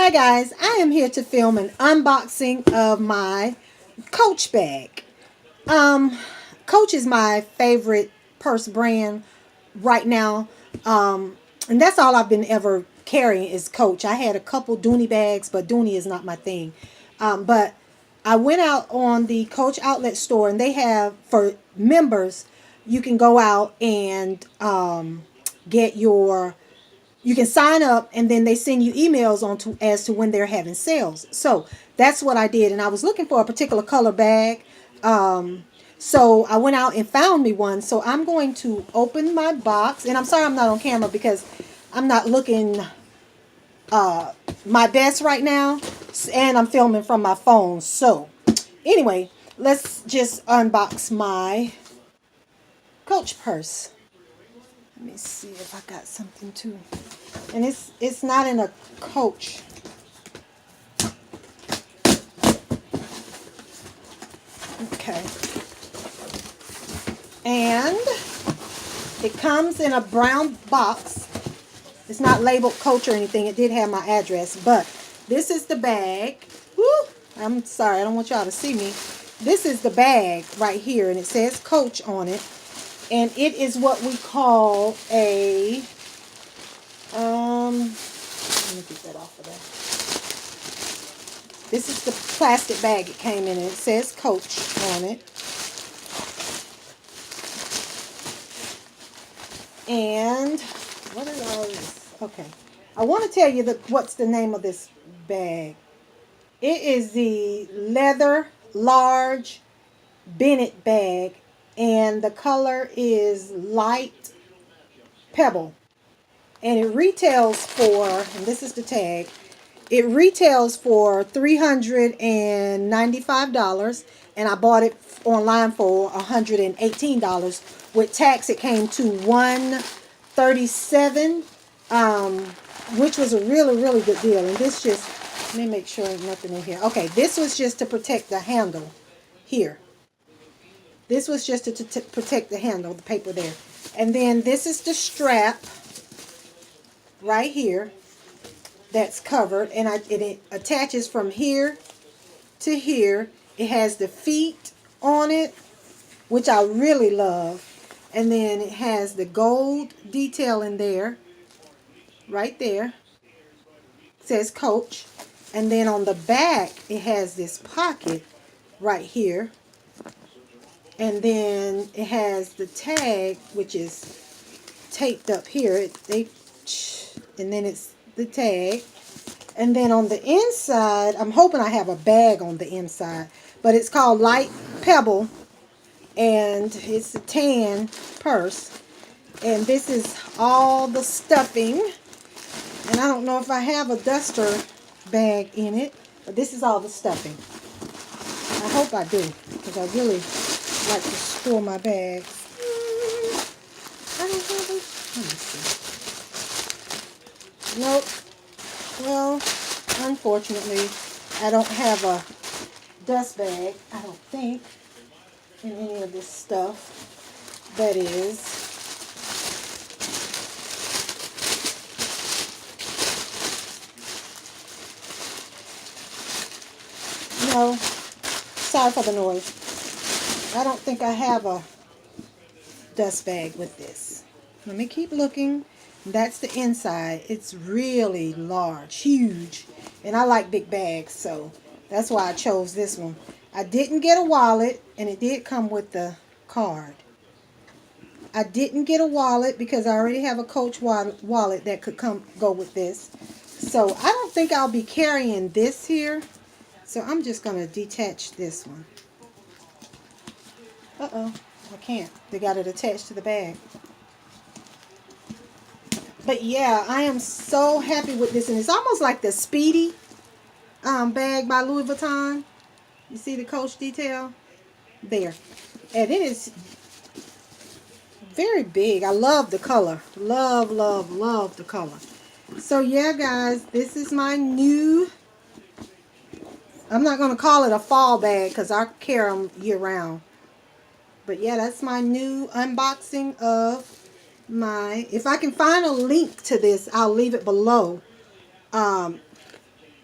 Hi guys, I am here to film an unboxing of my Coach bag. Um, Coach is my favorite purse brand right now. And that's all I've been ever carrying is Coach. I had a couple Dooney bags, but Dooney is not my thing. But I went out on the Coach outlet store, and they have, for members, you can go out and get your you can sign up, and then they send you emails on to as to when they're having sales. So that's what I did, and I was looking for a particular color bag. So I went out and found me one. So I'm going to open my box, and I'm sorry I'm not on camera because I'm not looking my best right now, and I'm filming from my phone. So anyway, let's just unbox my Coach purse. Let me see if I got something too. And it's not in a Coach. Okay. And it comes in a brown box. It's not labeled Coach or anything. It did have my address, but this is the bag. Woo! I'm sorry, I don't want y'all to see me. This is the bag right here, and it says Coach on it. And it is what we call a let me get that off of there. This is the plastic bag it came in, and it says Coach on it. And what is all this? Okay. I want to tell you what's the name of this bag. It is the leather large Bennett bag, and the color is light pebble. And it retails for, and this is the tag, it retails for $395, and I bought it online for $118. With tax, it came to $137, which was a really, really good deal. And this just, let me make sure there's nothing in here. Okay, this was just to protect the handle here. This was just to protect the handle, the paper there. And then this is the strap right here that's covered, and it attaches from here to here. It has the feet on it, which I really love, and then it has the gold detail in there, right there. It says Coach, and then on the back it has this pocket right here, and then it has the tag, which is taped up here. And then it's the tag. And then on the inside, I'm hoping I have a bag on the inside, but it's called Light Pebble, and it's a tan purse. And this is all the stuffing. And I don't know if I have a duster bag in it, but this is all the stuffing. I hope I do, because I really like to store my bags. I don't have a, let me see. Nope. Well, unfortunately, I don't have a dust bag, I don't think, in any of this stuff. That is. No, sorry for the noise. I don't think I have a dust bag with this. Let me keep looking. That's the inside. It's really large, huge, and I like big bags, so that's why I chose this one. I didn't get a wallet, and it did come with the card. I didn't get a wallet because I already have a Coach wallet that could go with this. So I don't think I'll be carrying this here. So I'm just going to detach this one. Uh-oh, I can't. They got it attached to the bag. But yeah, I am so happy with this. And it's almost like the Speedy bag by Louis Vuitton. You see the Coach detail? There. And it is very big. I love the color. Love, love, love the color. So yeah, guys, this is my new, I'm not going to call it a fall bag because I carry them year round. But yeah, that's my new unboxing of my, if I can find a link to this, I'll leave it below.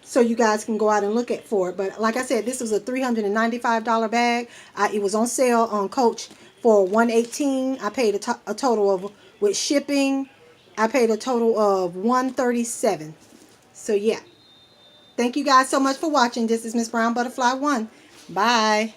so you guys can go out and look at for it. But like I said, this was a $395 bag. It was on sale on Coach for $118. I paid a total of, with shipping, I paid a total of $137. So yeah. Thank you guys so much for watching. This is Miss Brown Butterfly 1. Bye.